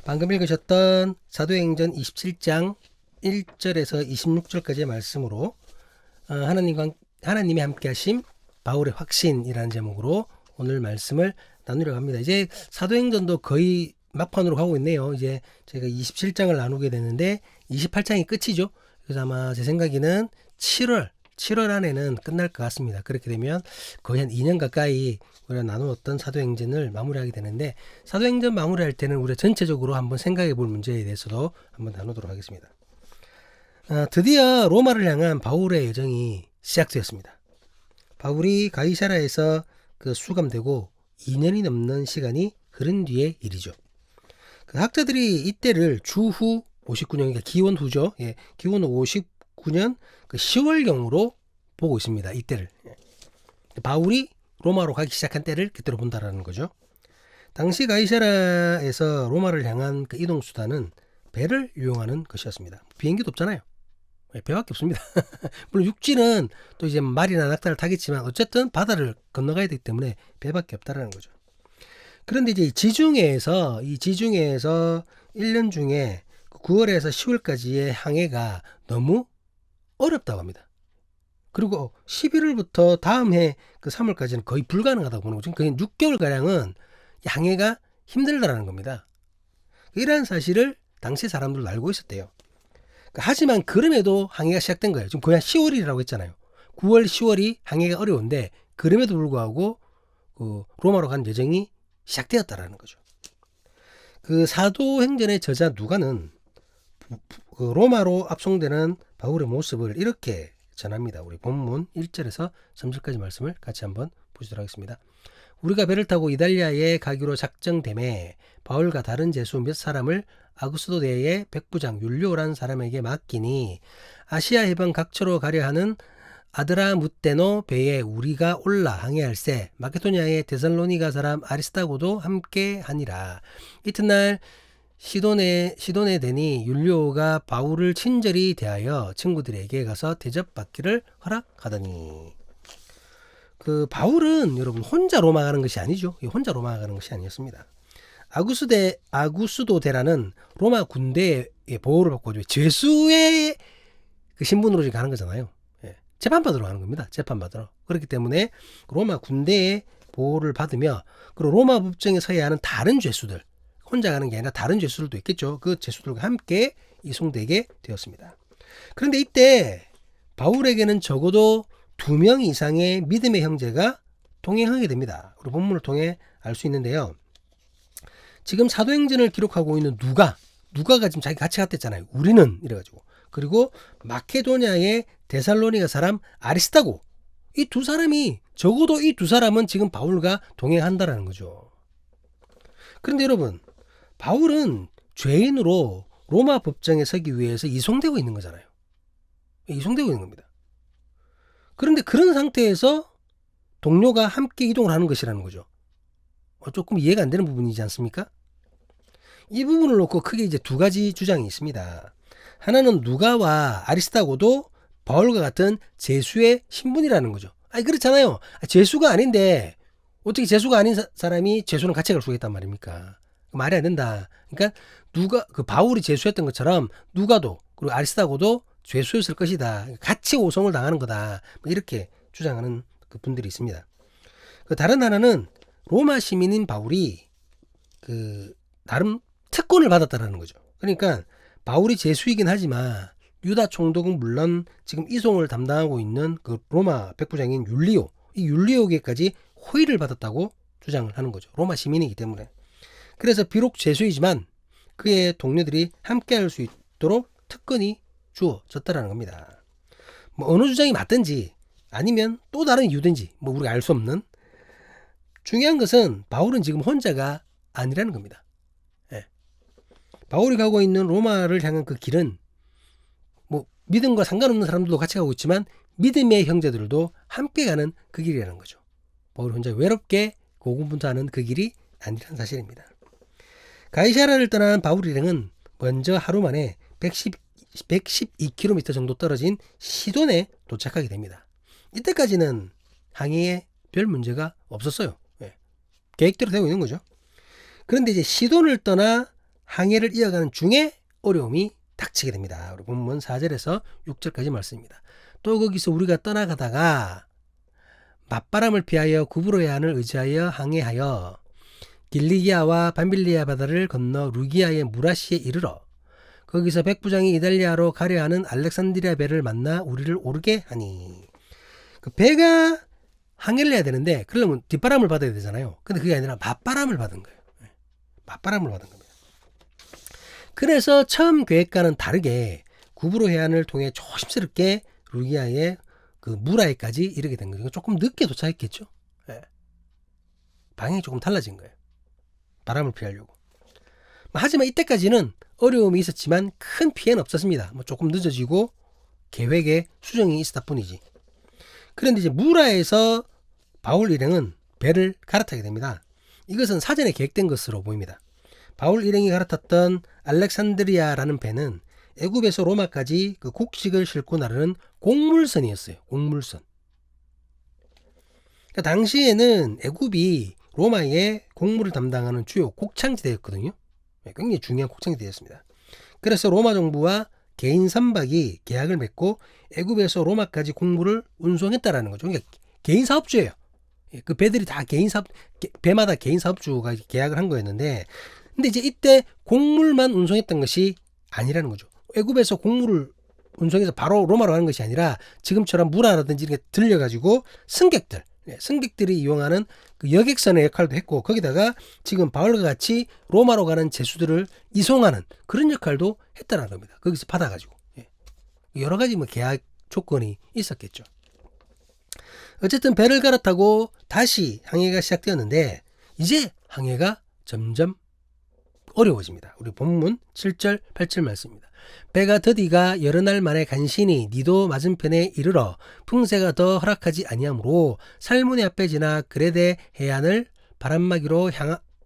방금 읽으셨던 사도행전 27장 1절에서 26절까지의 말씀으로 하나님이 함께하심 바울의 확신이라는 제목으로 오늘 말씀을 나누려고 합니다. 이제 사도행전도 거의 막판으로 가고 있네요. 이제 저희가 27장을 나누게 되는데 28장이 끝이죠. 그래서 아마 제 생각에는 7월 안에는 끝날 것 같습니다. 그렇게 되면 거의 한 2년 가까이 우리가 나누었던 사도행전을 마무리하게 되는데, 사도행전 마무리할 때는 우리가 전체적으로 한번 생각해 볼 문제에 대해서도 한번 나누도록 하겠습니다. 드디어 로마를 향한 바울의 여정이 시작되었습니다. 바울이 가이사라에서 수감되고 2년이 넘는 시간이 흐른 뒤의 일이죠. 학자들이 이때를 주후 59년, 그러니까 기원 후죠. 기원 59년 10월경으로 보고 있습니다. 이때를. 바울이 로마로 가기 시작한 때를 그때로 본다라는 거죠. 당시 가이사라에서 로마를 향한 이동 수단은 배를 이용하는 것이었습니다. 비행기도 없잖아요. 배밖에 없습니다. 물론 육지는 또 이제 말이나 낙타를 타겠지만 어쨌든 바다를 건너가야 되기 때문에 배밖에 없다라는 거죠. 그런데 이제 지중해에서 1년 중에 9월에서 10월까지의 항해가 너무 어렵다고 합니다. 그리고 11월부터 다음 해 3월까지는 거의 불가능하다고 보는 거죠. 거의 6개월가량은 항해가 힘들다라는 겁니다. 이러한 사실을 당시 사람들도 알고 있었대요. 하지만 그럼에도 항해가 시작된 거예요. 지금 거의 한 10월이라고 했잖아요. 9월, 10월이 항해가 어려운데 그럼에도 불구하고 로마로 간 여정이 시작되었다라는 거죠. 사도행전의 저자 누가는 로마로 압송되는 바울의 모습을 이렇게 전합니다. 우리 본문 1절에서 3절까지 말씀을 같이 한번 보시도록 하겠습니다. 우리가 배를 타고 이달리아에 가기로 작정됨에 바울과 다른 제수 몇 사람을 아구스도대의 백부장 율리오라는 사람에게 맡기니 아시아 해방 각처로 가려 하는 아드라무떼노 배에 우리가 올라 항해할세 마케도니아의 데살로니가 사람 아리스타고도 함께 하니라. 이튿날 시돈에 되니 율리오가 바울을 친절히 대하여 친구들에게 가서 대접받기를 허락하더니, 바울은 여러분 혼자 로마 가는 것이 아니죠. 혼자 로마 가는 것이 아니었습니다. 아구스도대라는 로마 군대의 보호를 받고 죄수의 신분으로 가는 거잖아요. 재판받으러 가는 겁니다. 재판받으러. 그렇기 때문에 로마 군대의 보호를 받으며, 그리고 로마 법정에 서야 하는 다른 죄수들, 혼자 가는 게 아니라 다른 죄수들도 있겠죠. 그 죄수들과 함께 이송되게 되었습니다. 그런데 이때 바울에게는 적어도 2명 이상의 믿음의 형제가 동행하게 됩니다. 우리 본문을 통해 알 수 있는데요. 지금 사도행전을 기록하고 있는 누가가 지금 자기 같이 갔댔잖아요. 우리는 이래가지고. 그리고 마케도니아의 데살로니가 사람 아리스타고, 이 두 사람이, 적어도 이 두 사람은 지금 바울과 동행한다라는 거죠. 그런데 여러분, 바울은 죄인으로 로마 법정에 서기 위해서 이송되고 있는 거잖아요. 이송되고 있는 겁니다. 그런데 그런 상태에서 동료가 함께 이동을 하는 것이라는 거죠. 조금 이해가 안 되는 부분이지 않습니까? 이 부분을 놓고 크게 이제 두 가지 주장이 있습니다. 하나는 누가와 아리스타고도 바울과 같은 제수의 신분이라는 거죠. 그렇잖아요. 제수가 아닌데 어떻게 제수가 아닌 사람이 제수는 같이 갈 수가 있단 말입니까? 말이 안 된다. 그러니까 바울이 제수였던 것처럼 누가도, 그리고 아리스타고도 죄수였을 것이다. 같이 오송을 당하는 거다. 이렇게 주장하는 분들이 있습니다. 다른 하나는 로마 시민인 바울이 나름 특권을 받았다라는 거죠. 그러니까 바울이 제수이긴 하지만 유다 총독은 물론 지금 이송을 담당하고 있는 로마 백부장인 이 율리오에게까지 호의를 받았다고 주장을 하는 거죠. 로마 시민이기 때문에. 그래서 비록 제수이지만 그의 동료들이 함께 할 수 있도록 특권이 주어졌다라는 겁니다. 어느 주장이 맞든지 아니면 또 다른 이유든지 우리가 알 수 없는, 중요한 것은 바울은 지금 혼자가 아니라는 겁니다. 바울이 가고 있는 로마를 향한 그 길은 믿음과 상관없는 사람들도 같이 가고 있지만 믿음의 형제들도 함께 가는 그 길이라는 거죠. 바울이 혼자 외롭게 고군분투하는 그 길이 아니라는 사실입니다. 가이사라를 떠난 바울 일행은 먼저 하루 만에 112km 정도 떨어진 시돈에 도착하게 됩니다. 이때까지는 항해에 별 문제가 없었어요. 계획대로 되고 있는 거죠. 그런데 이제 시돈을 떠나 항해를 이어가는 중에 어려움이 닥치게 됩니다. 우리 본문 4절에서 6절까지 말씀입니다. 또 거기서 우리가 떠나가다가 맞바람을 피하여 구브로 해안을 의지하여 항해하여 길리기아와 밤빌리아 바다를 건너 루기아의 무라시에 이르러 거기서 백부장이 이달리아로 가려 하는 알렉산드리아 배를 만나 우리를 오르게 하니. 그 배가 항해를 해야 되는데 그러려면 뒷바람을 받아야 되잖아요. 근데 그게 아니라 맞바람을 받은 거예요. 맞바람을 받은 겁니다. 그래서 처음 계획과는 다르게 구브로 해안을 통해 조심스럽게 루기아의 그 무라에까지 이르게 된 거죠. 조금 늦게 도착했겠죠. 방향이 조금 달라진 거예요. 바람을 피하려고. 하지만 이때까지는 어려움이 있었지만 큰 피해는 없었습니다. 조금 늦어지고 계획에 수정이 있었다 뿐이지. 그런데 이제 무라에서 바울 일행은 배를 갈아타게 됩니다. 이것은 사전에 계획된 것으로 보입니다. 바울 일행이 갈아탔던 알렉산드리아라는 배는 애굽에서 로마까지 그 곡식을 싣고 나르는 곡물선이었어요. 곡물선. 그러니까 당시에는 애굽이 로마의 곡물을 담당하는 주요 곡창지대였거든요. 굉장히 중요한 곡창지대였습니다. 그래서 로마 정부와 개인 선박이 계약을 맺고 애굽에서 로마까지 곡물을 운송했다라는 거죠. 그러니까 개인 사업주예요. 그 배들이 다 개인 사업, 배마다 개인 사업주가 계약을 한 거였는데, 근데 이제 이때 곡물만 운송했던 것이 아니라는 거죠. 애굽에서 곡물을 운송해서 바로 로마로 가는 것이 아니라 지금처럼 무라라든지 이렇게 들려가지고 승객들이 이용하는 그 여객선의 역할도 했고, 거기다가 지금 바울과 같이 로마로 가는 제수들을 이송하는 그런 역할도 했다는 겁니다. 거기서 받아가지고. 여러 가지 계약 조건이 있었겠죠. 어쨌든 배를 갈아타고 다시 항해가 시작되었는데 이제 항해가 점점 어려워집니다. 우리 본문 7절 8절 말씀입니다. 배가 더디가 여러 날 만에 간신히 니도 맞은편에 이르러 풍세가 더 허락하지 아니하므로 살무네 앞에 지나 그레데 해안을 바람막이로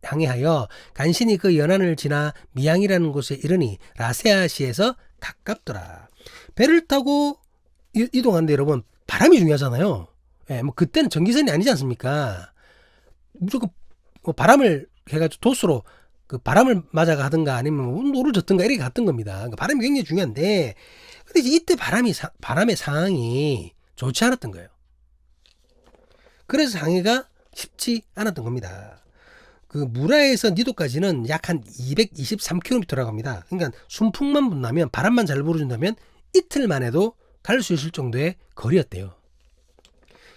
항해하여 간신히 그 연안을 지나 미양이라는 곳에 이르니 라세아시에서 가깝더라. 배를 타고 이동하는데 여러분 바람이 중요하잖아요. 그때는 전기선이 아니지 않습니까? 무조건 바람을 해가지고 도수로 그 바람을 맞아가 하든가 아니면 노를 젓든가 이렇게 갔던 겁니다. 그러니까 바람이 굉장히 중요한데, 근데 이때 바람의 상황이 좋지 않았던 거예요. 그래서 항해가 쉽지 않았던 겁니다. 그 무라에서 니도까지는 약 한 223km라고 합니다. 그러니까 순풍만 분다면, 바람만 잘 불어준다면 이틀만 해도 갈 수 있을 정도의 거리였대요.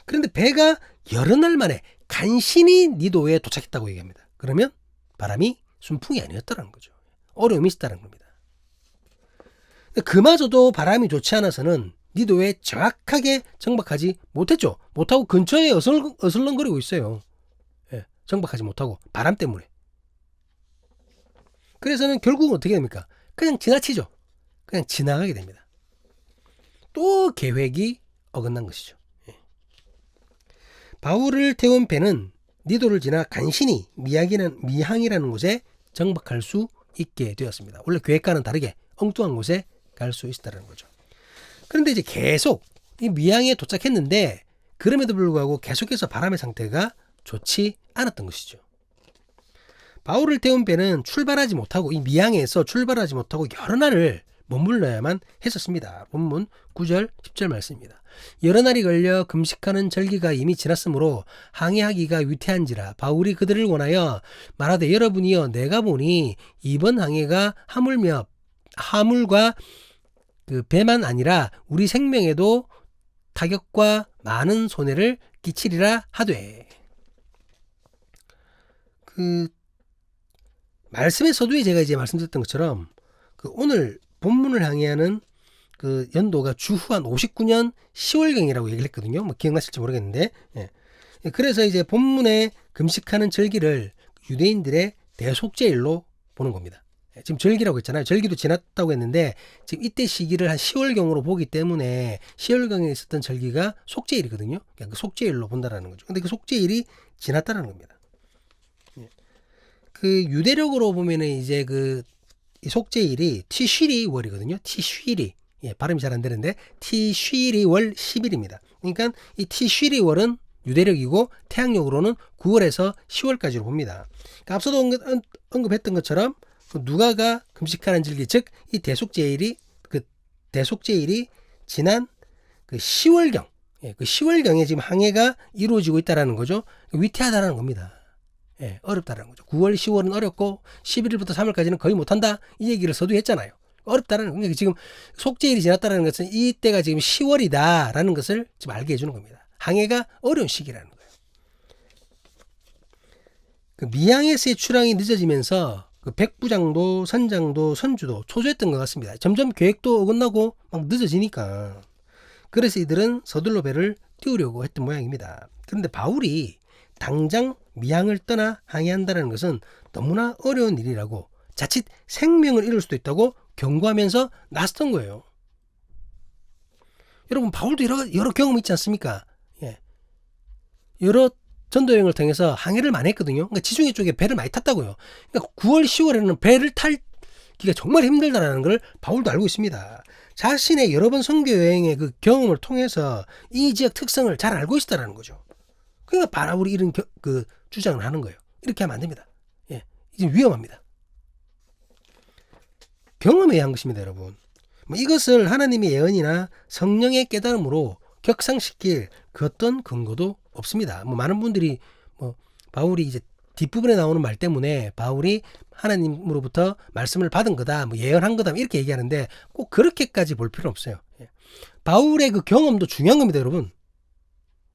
그런데 배가 여러 날 만에 간신히 니도에 도착했다고 얘기합니다. 그러면 바람이 순풍이 아니었다는 거죠. 어려움이 있었다는 겁니다. 그마저도 바람이 좋지 않아서는 니도에 정확하게 정박하지 못했죠. 못하고 근처에 어슬렁거리고 있어요. 정박하지 못하고 바람 때문에. 그래서는 결국은 어떻게 됩니까? 그냥 지나치죠. 그냥 지나가게 됩니다. 또 계획이 어긋난 것이죠. 바울을 태운 배는 니도를 지나 간신히 미항이라는 곳에 정박할 수 있게 되었습니다. 원래 계획과는 다르게 엉뚱한 곳에 갈 수 있었다는 거죠. 그런데 이제 계속 이 미항에 도착했는데 그럼에도 불구하고 계속해서 바람의 상태가 좋지 않았던 것이죠. 바울을 태운 배는 출발하지 못하고 이 미항에서 출발하지 못하고 여러 날을 머물러야만 했었습니다. 본문 9절 10절 말씀입니다. 여러 날이 걸려 금식하는 절기가 이미 지났으므로 항해하기가 위태한지라 바울이 그들을 원하여 말하되 여러분이여 내가 보니 이번 항해가 하물과 그 배만 아니라 우리 생명에도 타격과 많은 손해를 끼치리라 하되. 그 말씀의 서두에 제가 이제 말씀드렸던 것처럼 그 오늘 본문을 항해하는 그 연도가 주후한 59년 10월경이라고 얘기를 했거든요. 기억나실지 모르겠는데. 그래서 이제 본문에 금식하는 절기를 유대인들의 대속죄일로 보는 겁니다. 지금 절기라고 했잖아요. 절기도 지났다고 했는데 지금 이때 시기를 한 10월경으로 보기 때문에 10월경에 있었던 절기가 속죄일이거든요. 그러니까 그 속죄일로 본다라는 거죠. 근데 그 속죄일이 지났다는 겁니다. 그 유대력으로 보면은 이제 그 속죄일이 티쉬리월이거든요. 티쉬리. 발음이 잘 안 되는데 티쉬리월 10일입니다. 그러니까 이 티쉬리월은 유대력이고 태양력으로는 9월에서 10월까지로 봅니다. 그러니까 앞서도 언급했던 것처럼 누가가 금식하는 절기, 즉 이 대속제일이 지난 그 10월경, 그 10월경에 지금 항해가 이루어지고 있다라는 거죠. 위태하다라는 겁니다. 어렵다라는 거죠. 9월, 10월은 어렵고 11일부터 3월까지는 거의 못한다. 이 얘기를 서두했잖아요. 어렵다라는 거예요. 지금 속제일이 지났다는 것은 이때가 지금 10월이다라는 것을 지금 알게 해주는 겁니다. 항해가 어려운 시기라는 거예요. 그 미항에서의 출항이 늦어지면서 그 백부장도 선장도 선주도 초조했던 것 같습니다. 점점 계획도 어긋나고 막 늦어지니까. 그래서 이들은 서둘러 배를 띄우려고 했던 모양입니다. 그런데 바울이 당장 미항을 떠나 항해한다는 것은 너무나 어려운 일이라고, 자칫 생명을 잃을 수도 있다고 경고하면서 나섰던 거예요. 여러분, 바울도 여러 경험이 있지 않습니까? 여러 전도 여행을 통해서 항해를 많이 했거든요. 그러니까 지중해 쪽에 배를 많이 탔다고요. 그러니까 9월, 10월에는 배를 탈기가 정말 힘들다라는 걸 바울도 알고 있습니다. 자신의 여러 번 선교 여행의 그 경험을 통해서 이 지역 특성을 잘 알고 있다라는 거죠. 그러니까 바울이 이런 그 주장을 하는 거예요. 이렇게 하면 안 됩니다. 이제 위험합니다. 경험에 의한 것입니다, 여러분. 이것을 하나님의 예언이나 성령의 깨달음으로 격상시킬 그 어떤 근거도 없습니다. 많은 분들이 바울이 이제 뒷부분에 나오는 말 때문에 바울이 하나님으로부터 말씀을 받은 거다, 예언한 거다 이렇게 얘기하는데 꼭 그렇게까지 볼 필요는 없어요. 바울의 그 경험도 중요한 겁니다, 여러분.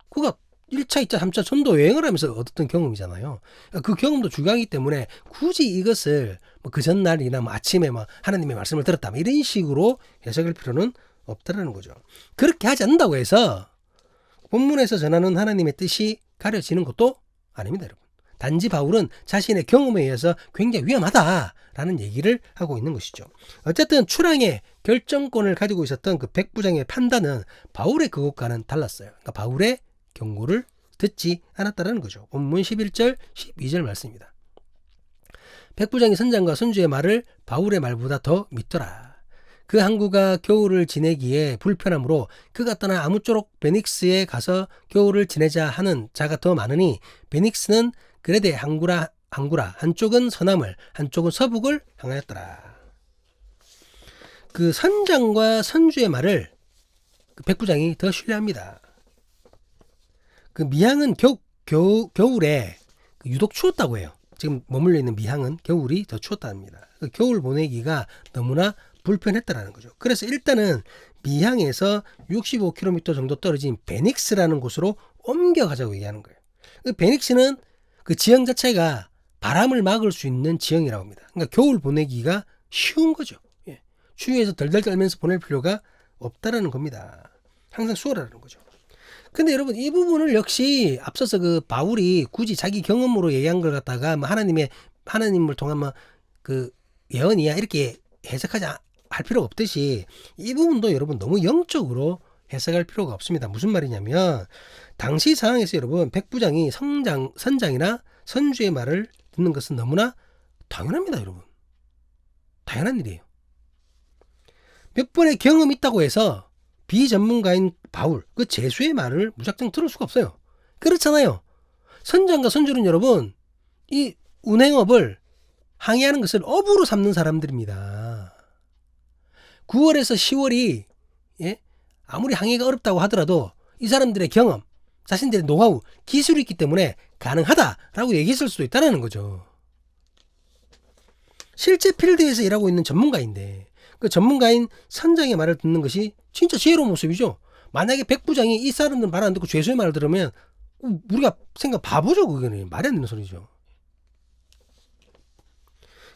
그가 1차, 2차, 3차 전도 여행을 하면서 얻었던 경험이잖아요. 그 경험도 중요하기 때문에 굳이 이것을 그 전날이나 아침에 하나님의 말씀을 들었다 이런 식으로 해석할 필요는 없다는 거죠. 그렇게 하지 않는다고 해서 본문에서 전하는 하나님의 뜻이 가려지는 것도 아닙니다, 여러분. 단지 바울은 자신의 경험에 의해서 굉장히 위험하다라는 얘기를 하고 있는 것이죠. 어쨌든 출항의 결정권을 가지고 있었던 그 백부장의 판단은 바울의 그것과는 달랐어요. 그러니까 바울의 경고를 듣지 않았다는 거죠. 본문 11절, 12절 말씀입니다. 백부장이 선장과 선주의 말을 바울의 말보다 더 믿더라. 그 항구가 겨울을 지내기에 불편하므로 그가 떠나 아무쪼록 베닉스에 가서 겨울을 지내자 하는 자가 더 많으니 베닉스는 그레데 항구라 한쪽은 서남을 한쪽은 서북을 향하였더라. 그 선장과 선주의 말을 그 백부장이 더 신뢰합니다. 그 미항은 겨울에 유독 추웠다고 해요. 지금 머물러 있는 미항은 겨울이 더 추웠답니다. 그 겨울 보내기가 너무나 불편했다라는 거죠. 그래서 일단은 미항에서 65km 정도 떨어진 베닉스라는 곳으로 옮겨가자고 얘기하는 거예요. 그 베닉스는 그 지형 자체가 바람을 막을 수 있는 지형이라고 합니다. 그러니까 겨울 보내기가 쉬운 거죠. 추위에서 덜덜 떨면서 보낼 필요가 없다라는 겁니다. 항상 수월하라는 거죠. 근데 여러분, 이 부분을 역시 앞서서 그 바울이 굳이 자기 경험으로 얘기한 걸 갖다가 하나님을 통한 그 예언이야 이렇게 해석하지 할 필요가 없듯이 이 부분도 여러분 너무 영적으로 해석할 필요가 없습니다. 무슨 말이냐면 당시 상황에서 여러분 백부장이 선장이나 선주의 말을 듣는 것은 너무나 당연합니다, 여러분. 당연한 일이에요. 몇 번의 경험이 있다고 해서 비전문가인 바울, 그 제수의 말을 무작정 들을 수가 없어요. 그렇잖아요. 선장과 선주는 여러분 이 운행업을 항해하는 것을 업으로 삼는 사람들입니다. 9월에서 10월이 아무리 항해가 어렵다고 하더라도 이 사람들의 경험, 자신들의 노하우, 기술이 있기 때문에 가능하다라고 얘기했을 수도 있다는 거죠. 실제 필드에서 일하고 있는 전문가인데 그 전문가인 선장의 말을 듣는 것이 진짜 지혜로운 모습이죠. 만약에 백부장이 이 사람들 말 안 듣고 죄수의 말을 들으면 우리가 바보죠. 그거는 말이 안 되는 소리죠.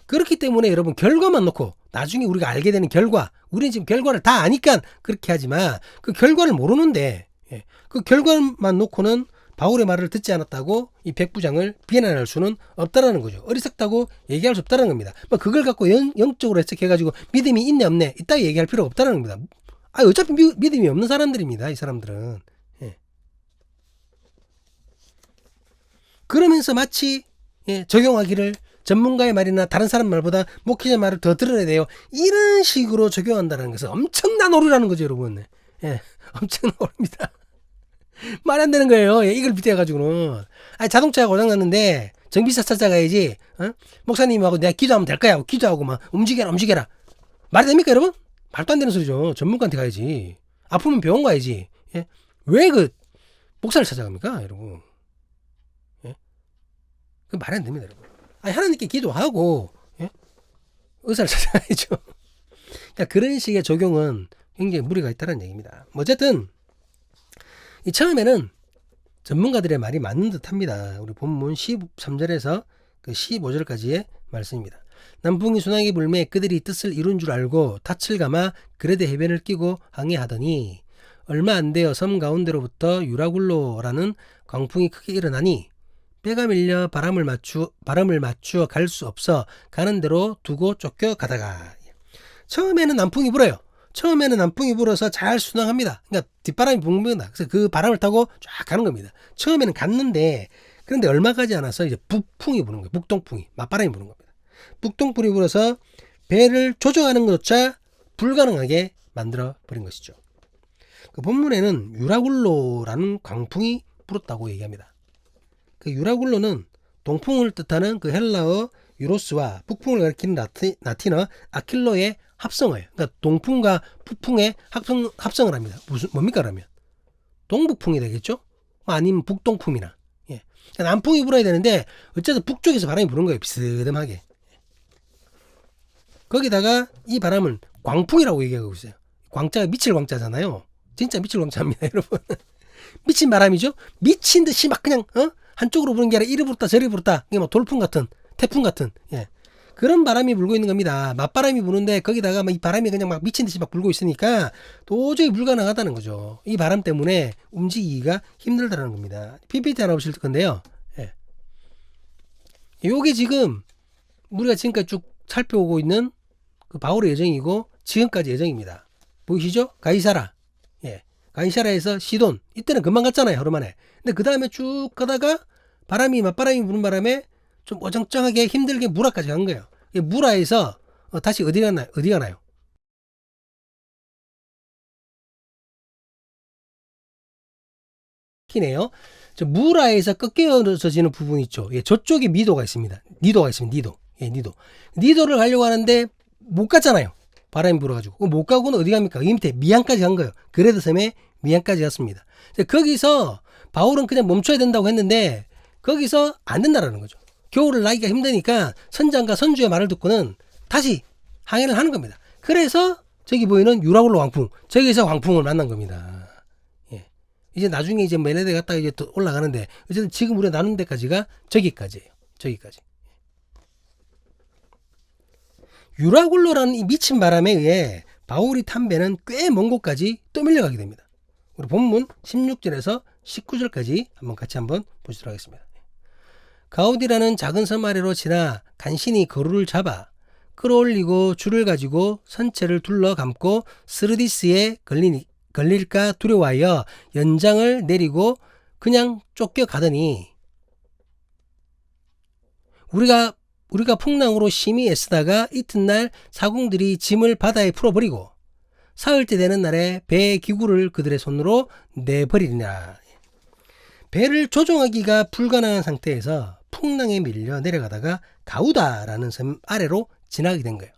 그렇기 때문에 여러분 결과만 놓고 나중에 우리가 알게 되는 결과, 우리는 지금 결과를 다 아니까 그렇게 하지만 그 결과를 모르는데 그 결과만 놓고는 바울의 말을 듣지 않았다고 이 백부장을 비난할 수는 없다라는 거죠. 어리석다고 얘기할 수 없다는 겁니다. 그걸 갖고 영적으로 해석해가지고 믿음이 있네 없네 이따 얘기할 필요가 없다는 겁니다. 어차피 믿음이 없는 사람들입니다. 이 사람들은. 그러면서 마치 적용하기를 전문가의 말이나 다른 사람 말보다 목회자 말을 더 들어야 돼요. 이런 식으로 적용한다는 것은 엄청난 오류라는 거죠, 여러분. 엄청난 오류입니다. 말이 안 되는 거예요. 이걸 빗대가지고는. 자동차가 고장났는데 정비사 찾아가야지. 목사님하고 내가 기도하면 될 거야 하고 기도하고 막 움직여라. 말이 됩니까 여러분? 말도 안 되는 소리죠. 전문가한테 가야지. 아프면 병원 가야지. 예? 왜 그 목사를 찾아갑니까 여러분? 예? 그 말이 안 됩니다 여러분. 아니, 하나님께 기도하고 예? 의사를 찾아가야죠. 그러니까 그런 식의 적용은 굉장히 무리가 있다는 얘기입니다. 어쨌든 이 처음에는 전문가들의 말이 맞는 듯합니다. 우리 본문 13절에서 그 15절까지의 말씀입니다. 남풍이 순하게 불매 그들이 뜻을 이룬 줄 알고 닻을 감아 그레데 해변을 끼고 항해하더니 얼마 안 되어 섬 가운데로부터 유라굴로라는 광풍이 크게 일어나니 배가 밀려 바람을 맞추어 갈 수 없어 가는 대로 두고 쫓겨가다가 처음에는 남풍이 불어요. 처음에는 남풍이 불어서 잘 순항합니다. 그러니까 뒷바람이 부는 겁니다. 그래서 그 바람을 타고 쫙 가는 겁니다. 처음에는 갔는데 그런데 얼마 가지 않아서 이제 북풍이 부는 거예요. 북동풍이 맞바람이 부는 겁니다. 북동풍이 불어서 배를 조종하는 것조차 불가능하게 만들어 버린 것이죠. 그 본문에는 유라굴로라는 광풍이 불었다고 얘기합니다. 그 유라굴로는 동풍을 뜻하는 그 헬라어 유로스와 북풍을 가리키는 라틴어 아킬로의 합성어예요. 그러니까 동풍과 북풍의 합성을 합니다. 뭡니까 그러면? 동북풍이 되겠죠? 아니면 북동풍이나. 예. 그러니까 남풍이 불어야 되는데 어쨌든 북쪽에서 바람이 부는 거예요. 비스듬하게. 거기다가 이 바람은 광풍이라고 얘기하고 있어요. 광자가 미칠 광자잖아요. 진짜 미칠 광자입니다, 여러분. 미친 바람이죠. 미친 듯이 막 그냥 한쪽으로 부는 게 아니라 이리 불었다 저리 불었다. 이게 뭐 돌풍 같은, 태풍 같은. 예. 그런 바람이 불고 있는 겁니다. 맞바람이 부는데 거기다가 막 이 바람이 그냥 막 미친 듯이 막 불고 있으니까 도저히 불가능하다는 거죠. 이 바람 때문에 움직이기가 힘들다는 겁니다. PPT 하나 보실 건데요. 예. 요게 지금 우리가 지금까지 쭉 살펴오고 있는 그 바울의 여정이고 지금까지 여정입니다. 보이시죠? 가이사라. 예. 가이사라에서 시돈. 이때는 금방 갔잖아요. 하루 만에. 근데 그 다음에 쭉 가다가 맞바람이 부는 바람에 좀 어정쩡하게 힘들게 무라까지 간 거예요. 무라에서 다시 어디 가나요? 키네요. 무라에서 꺾여져지는 부분 있죠. 예, 저쪽에 미도가 있습니다. 니도가 있습니다. 니도. 예, 니도를 가려고 하는데 못 갔잖아요. 바람이 불어가지고. 못 가고는 어디 갑니까? 이 밑에 미안까지 간 거예요. 그레데 섬에 미안까지 갔습니다. 거기서 바울은 그냥 멈춰야 된다고 했는데 거기서 안 된다라는 거죠. 겨울을 나기가 힘드니까 선장과 선주의 말을 듣고는 다시 항해를 하는 겁니다. 그래서 저기 보이는 유라굴로 광풍, 저기서 광풍을 만난 겁니다. 예. 이제 나중에 이제 멜레데 갔다가 이제 또 올라가는데 어쨌든 지금 우리가 나눈 데까지가 저기까지예요. 저기까지. 유라굴로라는 이 미친 바람에 의해 바울이 탄 배는 꽤 먼 곳까지 떠밀려가게 됩니다. 우리 본문 16절에서 19절까지 같이 한번 보시도록 하겠습니다. 가우디라는 작은 섬 아래로 지나 간신히 거루를 잡아 끌어올리고 줄을 가지고 선체를 둘러 감고 스르디스에 걸릴까 두려워하여 연장을 내리고 그냥 쫓겨가더니 우리가 풍랑으로 심히 애쓰다가 이튿날 사공들이 짐을 바다에 풀어버리고 사흘째 되는 날에 배의 기구를 그들의 손으로 내버리리라. 배를 조종하기가 불가능한 상태에서 풍랑에 밀려 내려가다가 가우다라는 섬 아래로 지나가게 된 거예요.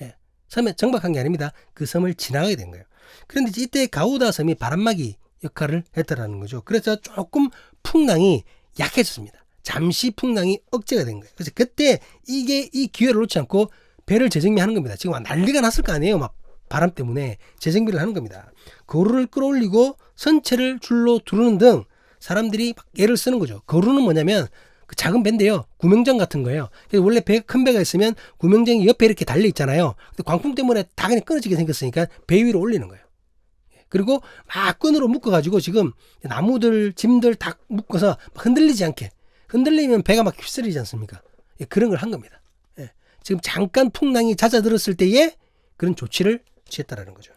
예. 섬에 정박한 게 아닙니다. 그 섬을 지나가게 된 거예요. 그런데 이때 가우다 섬이 바람막이 역할을 했다라는 거죠. 그래서 조금 풍랑이 약해졌습니다. 잠시 풍랑이 억제가 된 거예요. 그래서 그때 이 기회를 놓지 않고 배를 재정비하는 겁니다. 지금 난리가 났을 거 아니에요. 막 바람 때문에 재정비를 하는 겁니다. 거루를 끌어올리고 선체를 줄로 두르는 등 사람들이 막 애를 쓰는 거죠. 거루는 뭐냐면 그 작은 배인데요. 구명정 같은 거예요. 그래서 원래 큰 배가 있으면 구명정이 옆에 이렇게 달려 있잖아요. 근데 광풍 때문에 다 그냥 끊어지게 생겼으니까 배 위로 올리는 거예요. 그리고 막 끈으로 묶어가지고 지금 나무들, 짐들 다 묶어서 흔들리지 않게. 흔들리면 배가 막 휩쓸리지 않습니까? 그런 걸 한 겁니다. 지금 잠깐 풍랑이 잦아들었을 때에 그런 조치를 취했다라는 거죠.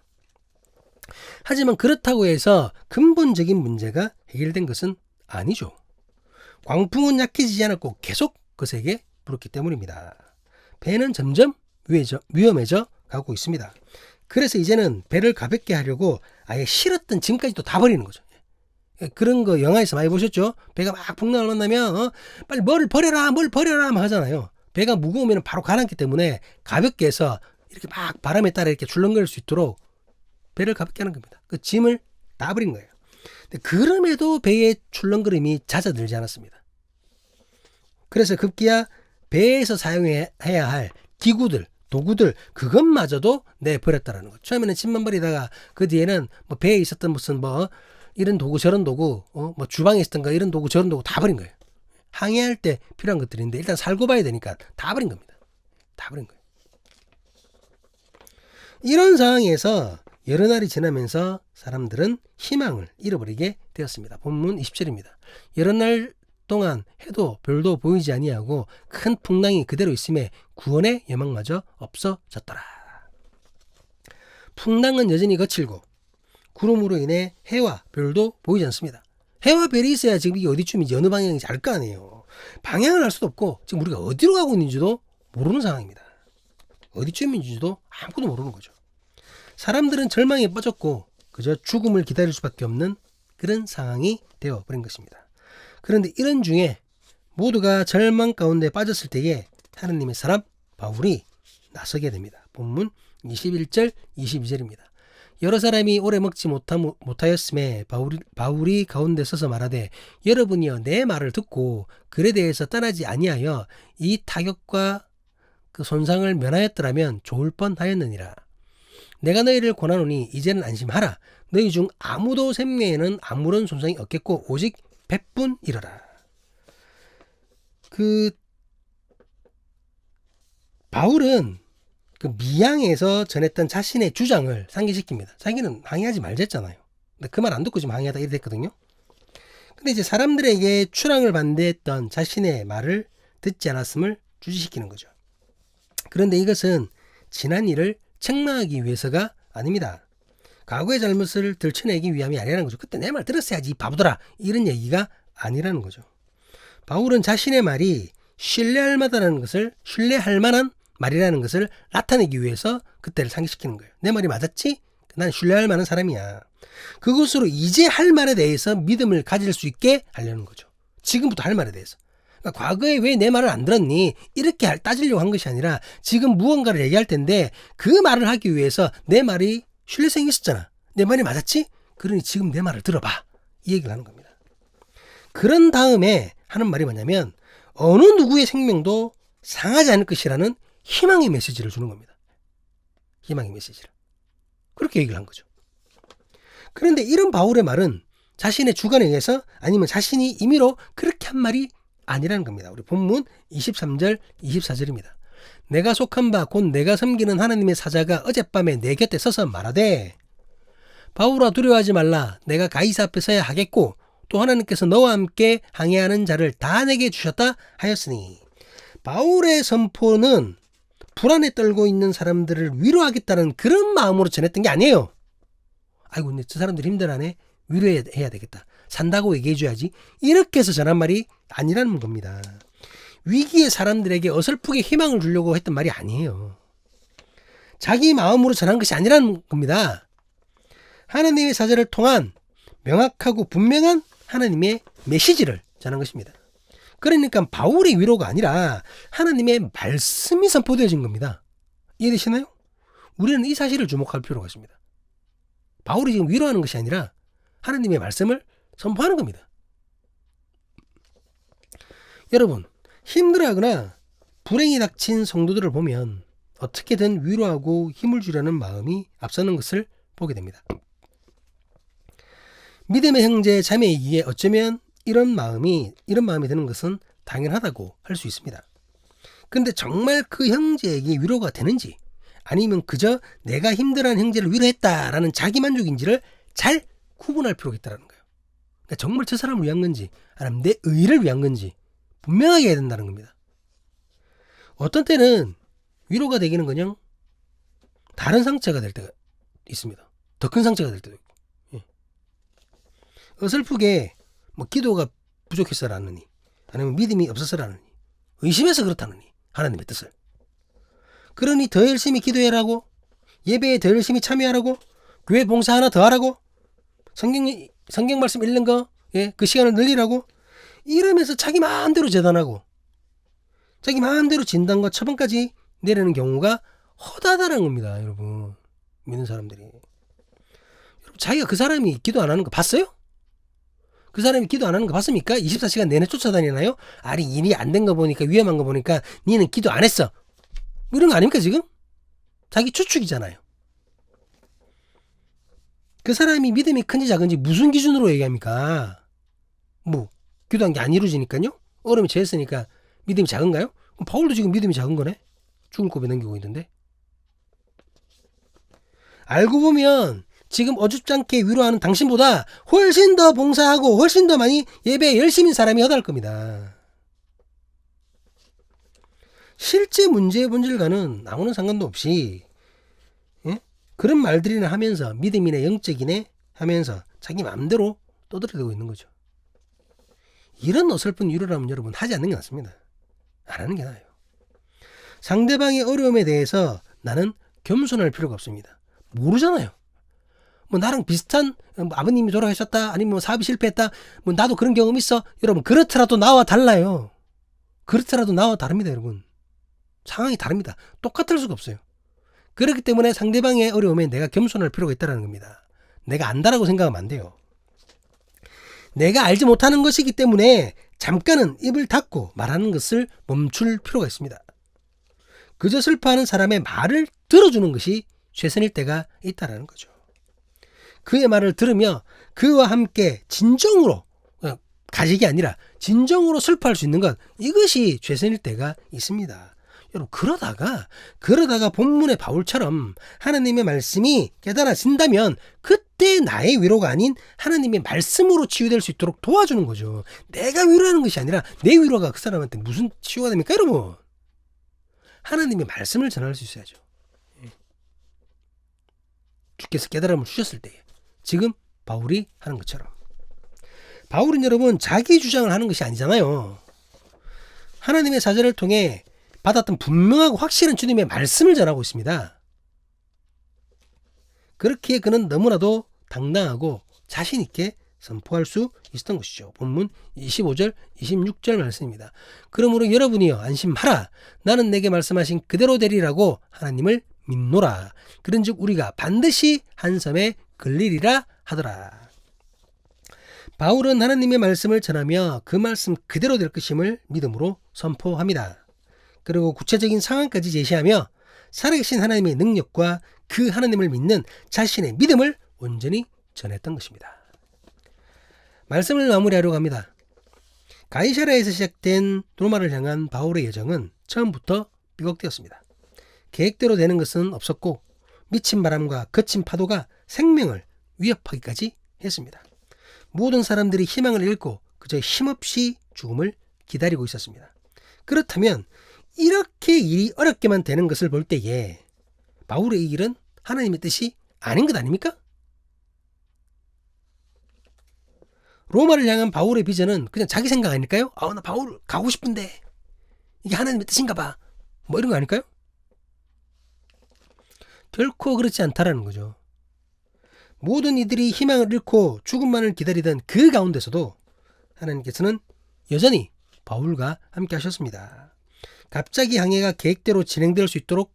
하지만 그렇다고 해서 근본적인 문제가 해결된 것은 아니죠. 광풍은 약해지지 않았고 계속 거세게 불었기 때문입니다. 배는 점점 위험해져 가고 있습니다. 그래서 이제는 배를 가볍게 하려고 아예 실었던 짐까지도 다 버리는 거죠. 그런 거 영화에서 많이 보셨죠? 배가 막 풍랑을 만나면 빨리 뭘 버려라 막 하잖아요. 배가 무거우면 바로 가라앉기 때문에 가볍게 해서 이렇게 막 바람에 따라 이렇게 출렁거릴 수 있도록 배를 가볍게 하는 겁니다. 그 짐을 놔버린 거예요. 근데 그럼에도 배의 출렁거림이 잦아들지 않았습니다. 그래서 급기야 배에서 사용해야 할 기구들, 도구들 그것마저도 내버렸다라는 거죠. 처음에는 짐만 버리다가 그 뒤에는 뭐 배에 있었던 무슨 뭐 이런 도구 저런 도구 뭐 주방에 있었던 거 이런 도구 저런 도구 다 버린 거예요. 항해할 때 필요한 것들인데 일단 살고 봐야 되니까 다 버린 겁니다. 다 버린 거예요. 이런 상황에서 여러 날이 지나면서 사람들은 희망을 잃어버리게 되었습니다. 본문 20절입니다. 여러 날 동안 해도 별도 보이지 아니하고 큰 풍랑이 그대로 있음에 구원의 여망마저 없어졌더라. 풍랑은 여전히 거칠고 구름으로 인해 해와 별도 보이지 않습니다. 해와 별이 있어야 지금 이게 어디쯤인지 어느 방향인지 알 거 아니에요. 방향을 알 수도 없고 지금 우리가 어디로 가고 있는지도 모르는 상황입니다. 어디쯤인지도 아무것도 모르는 거죠. 사람들은 절망에 빠졌고 그저 죽음을 기다릴 수밖에 없는 그런 상황이 되어버린 것입니다. 그런데 이런 중에 모두가 절망 가운데 빠졌을 때에 하느님의 사람 바울이 나서게 됩니다. 본문 21절 22절입니다. 여러 사람이 오래 먹지 못하였음에 바울이 가운데 서서 말하되 여러분이여 내 말을 듣고 글에 대해서 떠나지 아니하여 이 타격과 그 손상을 면하였더라면 좋을 뻔하였느니라. 내가 너희를 권하노니 이제는 안심하라. 너희 중 아무도 생명에는 아무런 손상이 없겠고 오직 100분이러라. 바울은 그 미양에서 전했던 자신의 주장을 상기시킵니다. 자기는 항해하지 말자 했잖아요. 근데 그 말 안 듣고 지금 항해하다 이래 됐거든요. 근데 이제 사람들에게 추랑을 반대했던 자신의 말을 듣지 않았음을 주지시키는 거죠. 그런데 이것은 지난 일을 책망하기 위해서가 아닙니다. 과거의 잘못을 들춰내기 위함이 아니라는 거죠. 그때 내 말 들었어야지 이 바보들아 이런 얘기가 아니라는 거죠. 바울은 자신의 말이 신뢰할 만한 말이라는 것을 나타내기 위해서 그때를 상기시키는 거예요. 내 말이 맞았지? 난 신뢰할 만한 사람이야. 그것으로 이제 할 말에 대해서 믿음을 가질 수 있게 하려는 거죠. 지금부터 할 말에 대해서. 그러니까 과거에 왜 내 말을 안 들었니? 이렇게 따지려고 한 것이 아니라 지금 무언가를 얘기할 텐데 그 말을 하기 위해서 내 말이 신뢰성이 있었잖아. 내 말이 맞았지? 그러니 지금 내 말을 들어봐. 이 얘기를 하는 겁니다. 그런 다음에 하는 말이 뭐냐면 어느 누구의 생명도 상하지 않을 것이라는 희망의 메시지를 주는 겁니다. 희망의 메시지를. 그렇게 얘기를 한 거죠. 그런데 이런 바울의 말은 자신의 주관에 의해서 아니면 자신이 임의로 그렇게 한 말이 아니라는 겁니다. 우리 본문 23절 24절입니다. 내가 속한 바 곧 내가 섬기는 하나님의 사자가 어젯밤에 내 곁에 서서 말하되 바울아 두려워하지 말라. 내가 가이사 앞에 서야 하겠고 또 하나님께서 너와 함께 항해하는 자를 다 내게 주셨다 하였으니 바울의 선포는 불안에 떨고 있는 사람들을 위로하겠다는 그런 마음으로 전했던 게 아니에요. 아이고 근데 저 사람들 힘들하네. 위로해야 되겠다. 산다고 얘기해줘야지. 이렇게 해서 전한 말이 아니라는 겁니다. 위기의 사람들에게 어설프게 희망을 주려고 했던 말이 아니에요. 자기 마음으로 전한 것이 아니라는 겁니다. 하나님의 사자를 통한 명확하고 분명한 하나님의 메시지를 전한 것입니다. 그러니까 바울의 위로가 아니라 하나님의 말씀이 선포되어진 겁니다. 이해되시나요? 우리는 이 사실을 주목할 필요가 있습니다. 바울이 지금 위로하는 것이 아니라 하나님의 말씀을 선포하는 겁니다. 여러분, 힘들어하거나 불행이 닥친 성도들을 보면 어떻게든 위로하고 힘을 주려는 마음이 앞서는 것을 보게 됩니다. 믿음의 형제 자매이기에 어쩌면 이런 마음이 드는 것은 당연하다고 할 수 있습니다. 그런데 정말 그 형제에게 위로가 되는지 아니면 그저 내가 힘들어하는 형제를 위로했다라는 자기만족인지를 잘 구분할 필요가 있다는 거예요. 그러니까 정말 저 사람을 위한 건지 아니면 내 의를 위한 건지 분명하게 해야 된다는 겁니다. 어떤 때는 위로가 되기는 그냥 다른 상처가 될 때가 있습니다. 더 큰 상처가 될 때도 있고. 어설프게 뭐 기도가 부족해서라느니 아니면 믿음이 없어서라느니 의심해서 그렇다느니 하나님의 뜻을 그러니 더 열심히 기도해라고 예배에 더 열심히 참여하라고 교회 봉사 하나 더 하라고 성경 성경 말씀 읽는 거, 예, 그 시간을 늘리라고 이러면서 자기 마음대로 재단하고 자기 마음대로 진단과 처방까지 내리는 경우가 허다다란 겁니다, 여러분. 믿는 사람들이. 여러분, 자기가 그 사람이 기도 안 하는 거 봤어요? 그 사람이 기도 안 하는 거 봤습니까? 24시간 내내 쫓아다니나요? 아니, 일이 안 된 거 보니까, 위험한 거 보니까 니는 기도 안 했어. 뭐 이런 거 아닙니까, 지금? 자기 추측이잖아요. 그 사람이 믿음이 큰지 작은지 무슨 기준으로 얘기합니까? 뭐 기도한 게 안 이루어지니까요? 얼음이 채했으니까 믿음이 작은가요? 그럼 바울도 지금 믿음이 작은 거네? 죽을 고비 넘기고 있는데. 알고 보면 지금 어줍지 않게 위로하는 당신보다 훨씬 더 봉사하고 훨씬 더 많이 예배에 열심인 사람이 허다할 겁니다. 실제 문제의 본질과는 아무런 상관도 없이, 예? 그런 말들이나 하면서 믿음이네 영적이네 하면서 자기 마음대로 떠들어대고 있는 거죠. 이런 어설픈 위로라면 여러분 하지 않는 게 낫습니다. 안 하는 게 나아요. 상대방의 어려움에 대해서 나는 겸손할 필요가 없습니다. 모르잖아요. 뭐 나랑 비슷한, 뭐 아버님이 돌아가셨다, 아니면 뭐 사업이 실패했다, 뭐 나도 그런 경험 있어. 여러분, 그렇더라도 나와 달라요. 그렇더라도 나와 다릅니다, 여러분. 상황이 다릅니다. 똑같을 수가 없어요. 그렇기 때문에 상대방의 어려움에 내가 겸손할 필요가 있다는 겁니다. 내가 안다라고 생각하면 안 돼요. 내가 알지 못하는 것이기 때문에 잠깐은 입을 닫고 말하는 것을 멈출 필요가 있습니다. 그저 슬퍼하는 사람의 말을 들어주는 것이 최선일 때가 있다는 거죠. 그의 말을 들으며 그와 함께 진정으로, 가식이 아니라 진정으로 슬퍼할 수 있는 것, 이것이 최선일 때가 있습니다. 여러분, 그러다가 본문의 바울처럼 하나님의 말씀이 깨달아진다면 그때 나의 위로가 아닌 하나님의 말씀으로 치유될 수 있도록 도와주는 거죠. 내가 위로하는 것이 아니라 내 위로가 그 사람한테 무슨 치유가 됩니까, 여러분? 하나님의 말씀을 전할 수 있어야죠. 주께서 깨달음을 주셨을 때에 지금 바울이 하는 것처럼. 바울은 여러분 자기 주장을 하는 것이 아니잖아요. 하나님의 사절을 통해 받았던 분명하고 확실한 주님의 말씀을 전하고 있습니다. 그렇기에 그는 너무나도 당당하고 자신 있게 선포할 수 있었던 것이죠. 본문 25절 26절 말씀입니다. 그러므로 여러분이여 안심하라. 나는 내게 말씀하신 그대로 되리라고 하나님을 믿노라. 그런즉 우리가 반드시 한 섬에 걸리리라 하더라. 바울은 하나님의 말씀을 전하며 그 말씀 그대로 될 것임을 믿음으로 선포합니다. 그리고 구체적인 상황까지 제시하며 살아계신 하나님의 능력과 그 하나님을 믿는 자신의 믿음을 온전히 전했던 것입니다. 말씀을 마무리하려고 합니다. 가이사랴에서 시작된 로마를 향한 바울의 여정은 처음부터 삐걱대었습니다. 계획대로 되는 것은 없었고 미친 바람과 거친 파도가 생명을 위협하기까지 했습니다. 모든 사람들이 희망을 잃고 그저 힘없이 죽음을 기다리고 있었습니다. 그렇다면 이렇게 일이 어렵게만 되는 것을 볼 때에 바울의 이 길은 하나님의 뜻이 아닌 것 아닙니까? 로마를 향한 바울의 비전은 그냥 자기 생각 아닐까요? 나 바울 가고 싶은데 이게 하나님의 뜻인가 봐. 뭐 이런 거 아닐까요? 결코 그렇지 않다라는 거죠. 모든 이들이 희망을 잃고 죽음만을 기다리던 그 가운데서도 하나님께서는 여전히 바울과 함께 하셨습니다. 갑자기 항해가 계획대로 진행될 수 있도록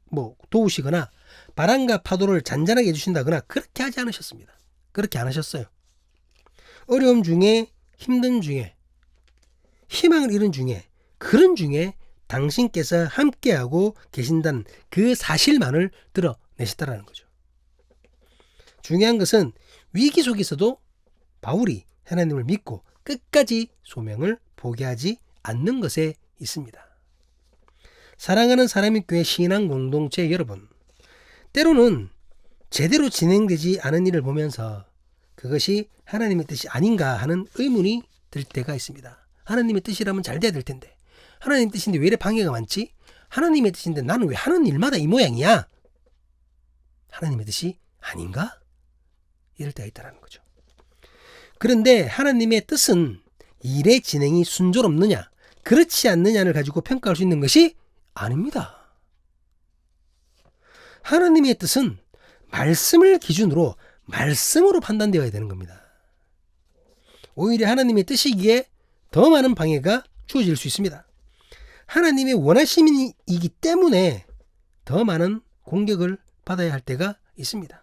도우시거나 바람과 파도를 잔잔하게 해주신다거나 그렇게 하지 않으셨습니다. 그렇게 안 하셨어요. 어려움 중에, 힘든 중에, 희망을 잃은 중에, 그런 중에 당신께서 함께하고 계신다는 그 사실만을 드러내셨다는 거죠. 중요한 것은 위기 속에서도 바울이 하나님을 믿고 끝까지 소명을 포기하지 않는 것에 있습니다. 사랑하는 사람의 교회 신앙 공동체 여러분, 때로는 제대로 진행되지 않은 일을 보면서 그것이 하나님의 뜻이 아닌가 하는 의문이 들 때가 있습니다. 하나님의 뜻이라면 잘 돼야 될 텐데, 하나님의 뜻인데 왜 이래 방해가 많지? 하나님의 뜻인데 나는 왜 하는 일마다 이 모양이야? 하나님의 뜻이 아닌가? 이럴 때가 있다는 거죠. 그런데 하나님의 뜻은 일의 진행이 순조롭느냐 그렇지 않느냐를 가지고 평가할 수 있는 것이 아닙니다. 하나님의 뜻은 말씀을 기준으로 말씀으로 판단되어야 되는 겁니다. 오히려 하나님의 뜻이기에 더 많은 방해가 주어질 수 있습니다. 하나님의 원하심이기 때문에 더 많은 공격을 받아야 할 때가 있습니다.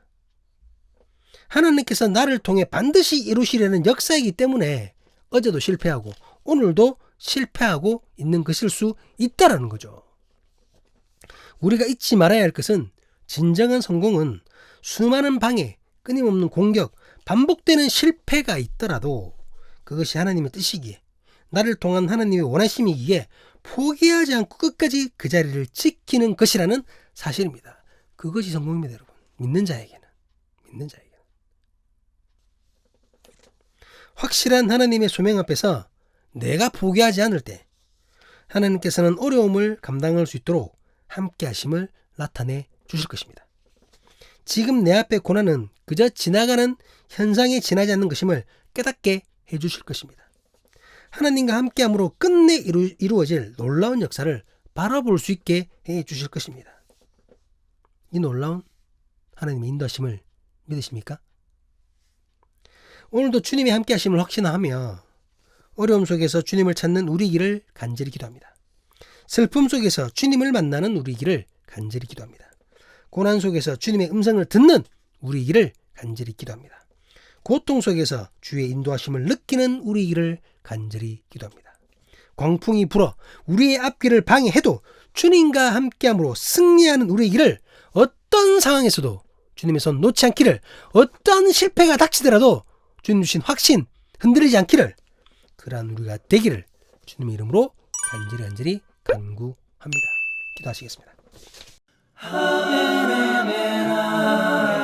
하나님께서 나를 통해 반드시 이루시려는 역사이기 때문에 어제도 실패하고 오늘도 실패하고 있는 것일 수 있다라는 거죠. 우리가 잊지 말아야 할 것은 진정한 성공은 수많은 방해, 끊임없는 공격, 반복되는 실패가 있더라도 그것이 하나님의 뜻이기에 나를 통한 하나님의 원하심이기에 포기하지 않고 끝까지 그 자리를 지키는 것이라는 사실입니다. 그것이 성공입니다, 여러분. 믿는 자에게는. 확실한 하나님의 소명 앞에서 내가 포기하지 않을 때 하나님께서는 어려움을 감당할 수 있도록 함께 하심을 나타내 주실 것입니다. 지금 내 앞의 고난은 그저 지나가는 현상에 지나지 않는 것임을 깨닫게 해 주실 것입니다. 하나님과 함께함으로 끝내 이루어질 놀라운 역사를 바라볼 수 있게 해 주실 것입니다. 이 놀라운 하나님의 인도하심을 믿으십니까? 오늘도 주님이 함께 하심을 확신하며 어려움 속에서 주님을 찾는 우리 길을 간절히 기도합니다. 슬픔 속에서 주님을 만나는 우리 길을 간절히 기도합니다. 고난 속에서 주님의 음성을 듣는 우리 길을 간절히 기도합니다. 고통 속에서 주의 인도하심을 느끼는 우리 길을 간절히 기도합니다. 광풍이 불어 우리의 앞길을 방해해도 주님과 함께함으로 승리하는 우리 길을 어떤 상황에서도 주님의 손 놓지 않기를, 어떤 실패가 닥치더라도 주님 주신 확신 흔들리지 않기를, 그러한 우리가 되기를 주님의 이름으로 간절히 간구합니다. 기도하시겠습니다. 아멘, 아멘, 아멘.